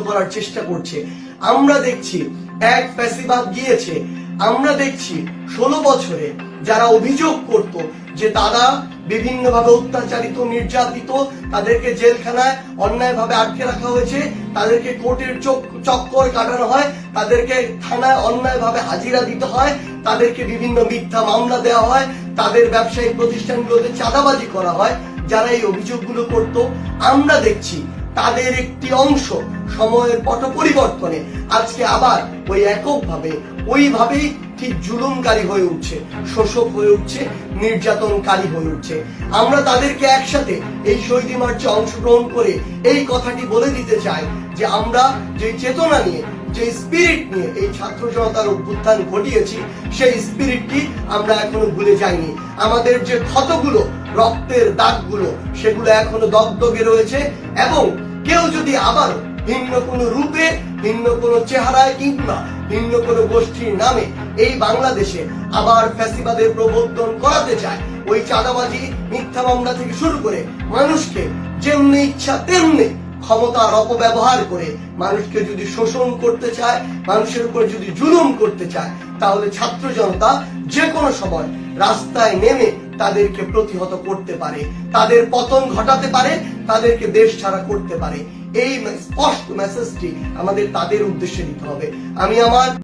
করার চেষ্টা করছে। আমরা দেখছি এক ফ্যাসিবাদ গিয়েছে, আমরা দেখছি 16 বছরে যারা অভিযোগ করত যে তারা বিভিন্নভাবে অত্যাচারিত, নির্যাতিত, তাদেরকে জেলখানায় অন্যায়ভাবে আটকে রাখা হয়েছে, তাদেরকে কোর্টের চক্কর কাটানো হয়, তাদেরকে থানায় অন্যায়ভাবে হাজিরা দিতে হয়, তাদেরকে বিভিন্ন মিথ্যা মামলা দেওয়া হয়, তাদের ব্যবসায়িক প্রতিষ্ঠানগুলোতে চাঁদাবাজি করা হয়। যারা এই অভিযোগগুলো করত, আমরা দেখছি তাদের একটি অংশ সময়ের পট পরিবর্তনে আজকে আবার ওই এককভাবে ওইভাবেই ঠিক জুলুমকারী হয়ে উঠছে, শোষক হয়ে উঠছে, নির্যাতনকারী হয়ে উঠছে। আমরা তাদেরকে একসাথে এই শহীদ মার্চে অংশগ্রহণ করে এই কথাটি বলে দিতে চাই যে আমরা যে চেতনা নিয়ে, যে স্পিরিট নিয়ে এই ছাত্র জনতার অভ্যুত্থান ঘটিয়েছি, সেই স্পিরিটটি আমরা এখনো ভুলে যাইনি। আমাদের যে ক্ষতগুলো, রক্তের দাগগুলো, সেগুলো এখনো দগদগে রয়েছে। এবং কেউ যদি আবারও ভিন্ন কোনো রূপে, ভিন্ন কোনো চেহারায় কিংবা ভিন্ন কোনো গোষ্ঠীর নামে এই বাংলাদেশে আবার ফ্যাসিবাদের প্রবর্তন করাতে চায়, ওই চাঁদাবাজি, মিথ্যা মামলা থেকে শুরু করে মানুষকে যেমনি ইচ্ছা তেমনি ক্ষমতার অপব্যবহার করে মানুষকে যদি শোষণ করতে চায়, মানুষের উপর যদি জুলুম করতে চায়, তাহলে ছাত্র জনতা যে কোনো সময় রাস্তায় নেমে তাদেরকে প্রতিহত করতে পারে, তাদের পতন ঘটাতে পারে, তাদেরকে দেশ ছাড়া করতে পারে। এই স্পষ্ট মেসেজটি আমাদের তাদের উদ্দেশ্যে দিতে হবে। আমি আমার